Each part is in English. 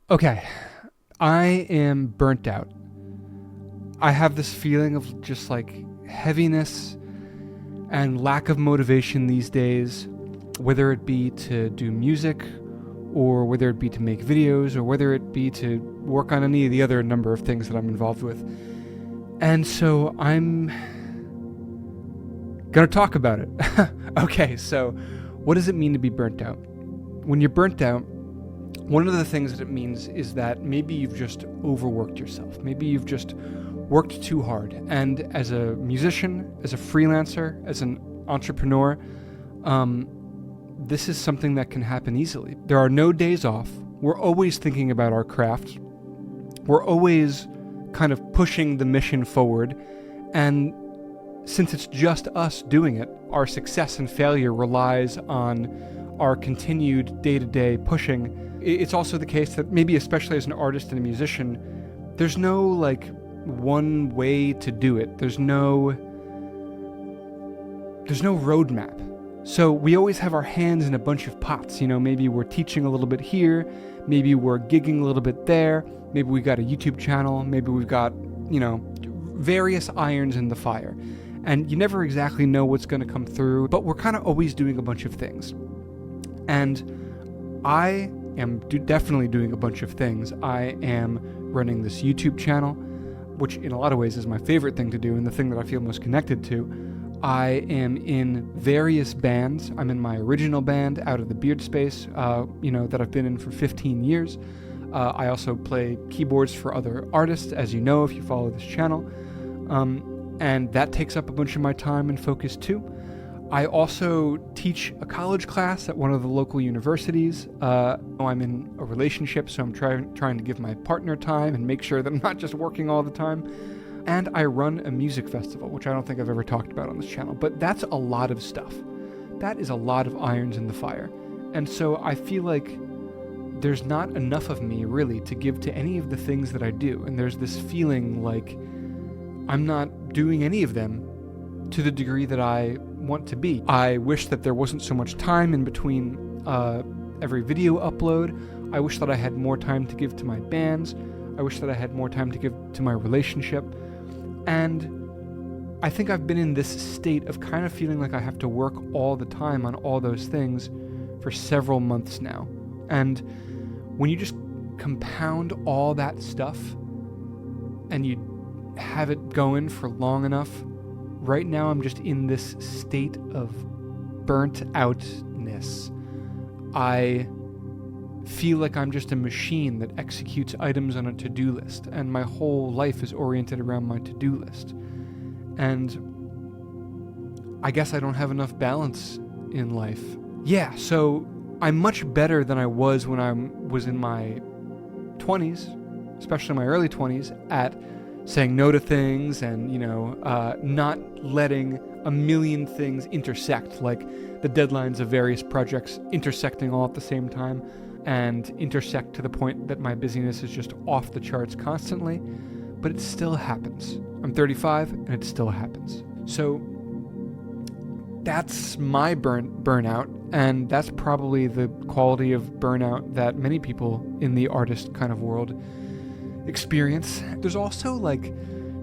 Okay, I am burnt out. I have this feeling of just like heaviness and lack of motivation these days, whether it be to do music, or whether it be to make videos, or whether it be to work on any of the other number of things that I'm involved with. And so I'm gonna talk about it. Okay, so what does it mean to be burnt out? When you're burnt out, one of the things that it means is that maybe you've just overworked yourself. Maybe you've just worked too hard. And as a musician, as a freelancer, as an entrepreneur, this is something that can happen easily. There are no days off. We're always thinking about our craft. We're always kind of pushing the mission forward. And since it's just us doing it, our success and failure relies on our continued day-to-day pushing. It's also the case that maybe especially as an artist and a musician, there's no like one way to do it. There's no roadmap. So we always have our hands in a bunch of pots. You know, maybe we're teaching a little bit here, maybe we're gigging a little bit there, maybe we got a YouTube channel, maybe we've got, various irons in the fire. And you never exactly know what's going to come through, but we're kind of always doing a bunch of things. And I am definitely doing a bunch of things. I am running this YouTube channel, which in a lot of ways is my favorite thing to do and the thing that I feel most connected to. I am in various bands. I'm in my original band, Out of the Beard Space, that I've been in for 15 years. I also play keyboards for other artists, as you know if you follow this channel. And that takes up a bunch of my time and focus too. I also teach a college class at one of the local universities. I'm in a relationship, so I'm trying to give my partner time and make sure that I'm not just working all the time. And I run a music festival, which I don't think I've ever talked about on this channel, but that's a lot of stuff. That is a lot of irons in the fire. And so I feel like there's not enough of me really to give to any of the things that I do. And there's this feeling like I'm not doing any of them to the degree that I want to be. I wish that there wasn't so much time in between every video upload. I wish that I had more time to give to my bands. I wish that I had more time to give to my relationship. And I think I've been in this state of kind of feeling like I have to work all the time on all those things for several months now. And when you just compound all that stuff and you have it going for long enough, right now I'm just in this state of burnt outness. I feel like I'm just a machine that executes items on a to-do list, and my whole life is oriented around my to-do list. And I guess I don't have enough balance in life. Yeah, so I'm much better than I was when I was in my 20s, especially my early 20s, at saying no to things and, not letting a million things intersect, like the deadlines of various projects intersecting all at the same time and intersect to the point that my busyness is just off the charts constantly, but it still happens. I'm 35 and it still happens. So that's my burnout, and that's probably the quality of burnout that many people in the artist kind of world experience. There's also like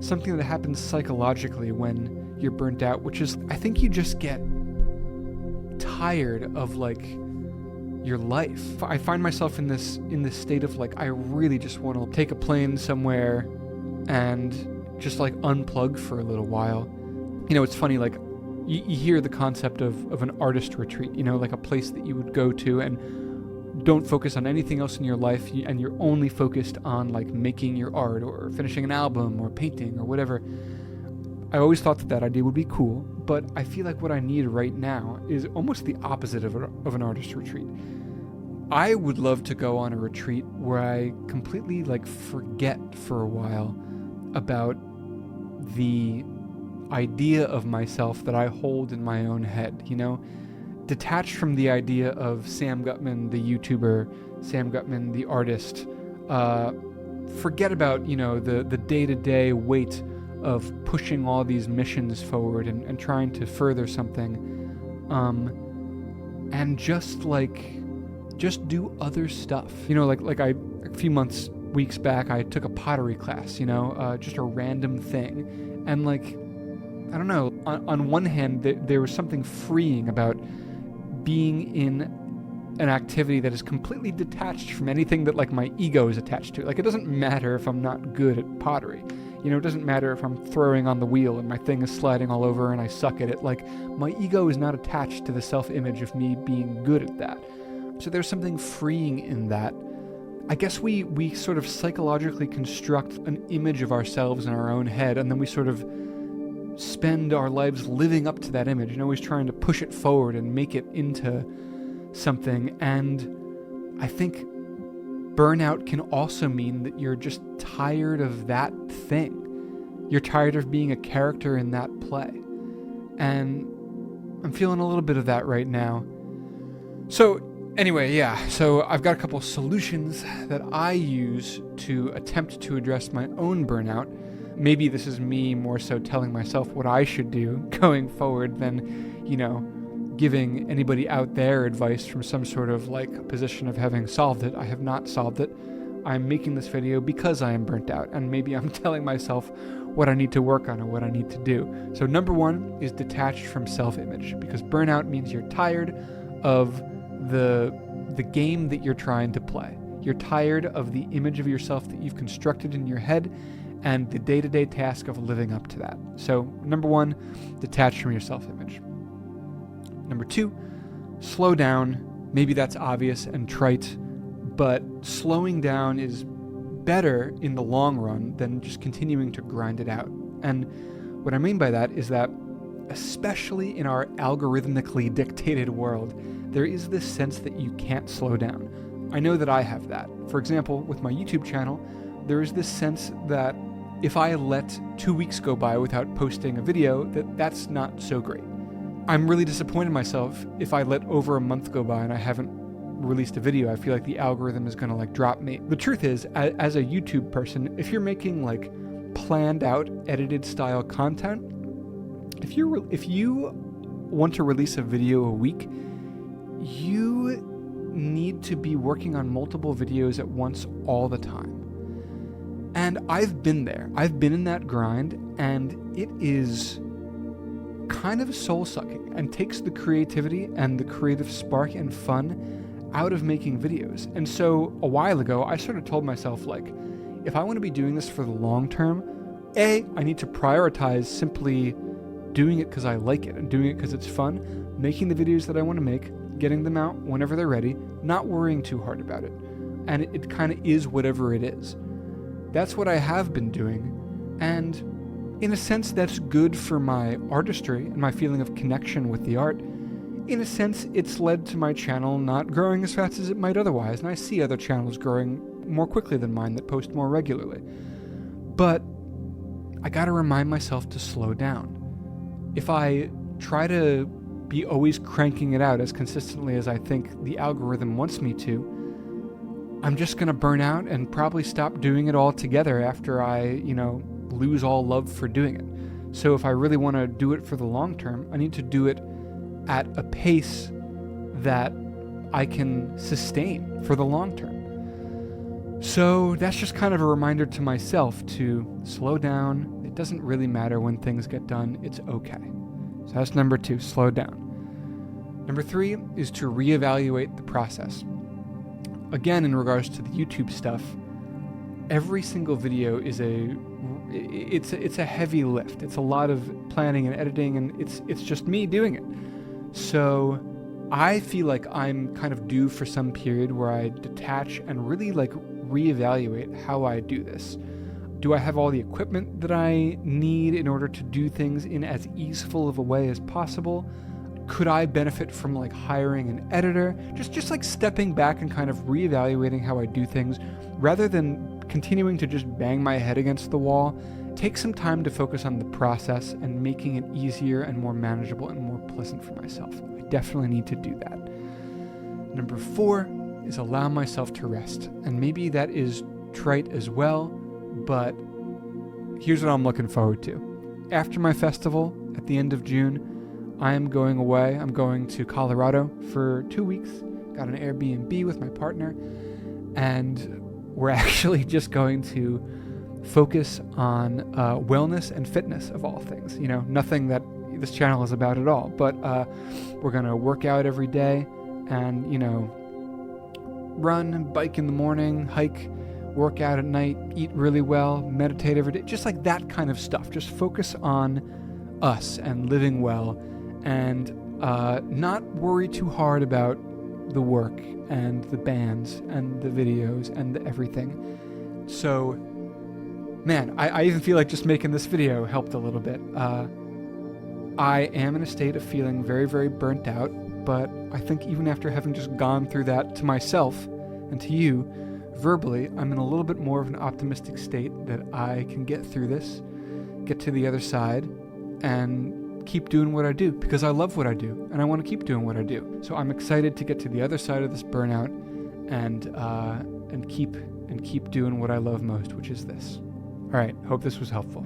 something that happens psychologically when you're burnt out, which is I think you just get tired of like your life. I find myself in this state of like I really just want to take a plane somewhere and just like unplug for a little while. It's funny, like you hear the concept of an artist retreat, like a place that you would go to and don't focus on anything else in your life, and you're only focused on like making your art or finishing an album or painting or whatever. I always thought that idea would be cool, but I feel like what I need right now is almost the opposite of an artist retreat. I would love to go on a retreat where I completely like forget for a while about the idea of myself that I hold in my own head, detached from the idea of Sam Gutman, the YouTuber, Sam Gutman, the artist. Forget about, the day-to-day weight of pushing all these missions forward and trying to further something. And just do other stuff. Like I a few weeks back, I took a pottery class, just a random thing. And like, I don't know, on one hand, there was something freeing about being in an activity that is completely detached from anything that like my ego is attached to. Like, it doesn't matter if I'm not good at pottery. It doesn't matter if I'm throwing on the wheel and my thing is sliding all over and I suck at it. Like, my ego is not attached to the self-image of me being good at that. So there's something freeing in that. I guess we sort of psychologically construct an image of ourselves in our own head, and then we sort of spend our lives living up to that image, always trying to push it forward and make it into something. And I think burnout can also mean that you're just tired of that thing. You're tired of being a character in that play. And I'm feeling a little bit of that right now. So anyway, so I've got a couple solutions that I use to attempt to address my own burnout. Maybe this is me more so telling myself what I should do going forward than, giving anybody out there advice from some sort of like position of having solved it. I have not solved it. I'm making this video because I am burnt out, and maybe I'm telling myself what I need to work on or what I need to do. So number one is detached from self-image, because burnout means you're tired of the game that you're trying to play. You're tired of the image of yourself that you've constructed in your head and the day-to-day task of living up to that. So number one, detach from your self-image. Number two, slow down. Maybe that's obvious and trite, but slowing down is better in the long run than just continuing to grind it out. And what I mean by that is that, especially in our algorithmically dictated world, there is this sense that you can't slow down. I know that I have that. For example, with my YouTube channel, there is this sense that if I let 2 weeks go by without posting a video, that's not so great. I'm really disappointed in myself if I let over a month go by and I haven't released a video. I feel like the algorithm is gonna drop me. The truth is, as a YouTube person, if you're making planned out, edited style content, if you want to release a video a week, you need to be working on multiple videos at once all the time. And I've been there. I've been in that grind, and it is kind of soul-sucking and takes the creativity and the creative spark and fun out of making videos. And so a while ago, I sort of told myself, if I want to be doing this for the long term, I need to prioritize simply doing it because I like it and doing it because it's fun, making the videos that I want to make, getting them out whenever they're ready, not worrying too hard about it. And it kind of is whatever it is. That's what I have been doing. And in a sense, that's good for my artistry and my feeling of connection with the art. In a sense, it's led to my channel not growing as fast as it might otherwise, and I see other channels growing more quickly than mine that post more regularly. But I gotta remind myself to slow down. If I try to be always cranking it out as consistently as I think the algorithm wants me to, I'm just gonna burn out and probably stop doing it altogether after I, lose all love for doing it. So if I really want to do it for the long term, I need to do it at a pace that I can sustain for the long term. So that's just kind of a reminder to myself to slow down. It doesn't really matter when things get done. It's okay. So that's number two, slow down. Number three is to reevaluate the process. Again, in regards to the YouTube stuff, every single video is it's a heavy lift. It's a lot of planning and editing, and it's just me doing it. So I feel like I'm kind of due for some period where I detach and really reevaluate how I do this. Do I have all the equipment that I need in order to do things in as easeful of a way as possible? Could I benefit from hiring an editor? Just stepping back and kind of reevaluating how I do things rather than continuing to just bang my head against the wall. Take some time to focus on the process and making it easier and more manageable and more pleasant for myself. I definitely need to do that. Number four is allow myself to rest. And maybe that is trite as well, but here's what I'm looking forward to. After my festival at the end of June, I am going away. I'm going to Colorado for 2 weeks. Got an Airbnb with my partner. And we're actually just going to focus on wellness and fitness of all things. Nothing that this channel is about at all, but we're going to work out every day and, run, bike in the morning, hike, work out at night, eat really well, meditate every day, just like that kind of stuff. Just focus on us and living well, and not worry too hard about the work and the bands and the videos and the everything. So, man, I even feel like just making this video helped a little bit. I am in a state of feeling very, very burnt out, but I think even after having just gone through that to myself and to you verbally, I'm in a little bit more of an optimistic state that I can get through this, get to the other side, and keep doing what I do, because I love what I do and I want to keep doing what I do. So I'm excited to get to the other side of this burnout and keep doing what I love most, which is this. All right, hope this was helpful.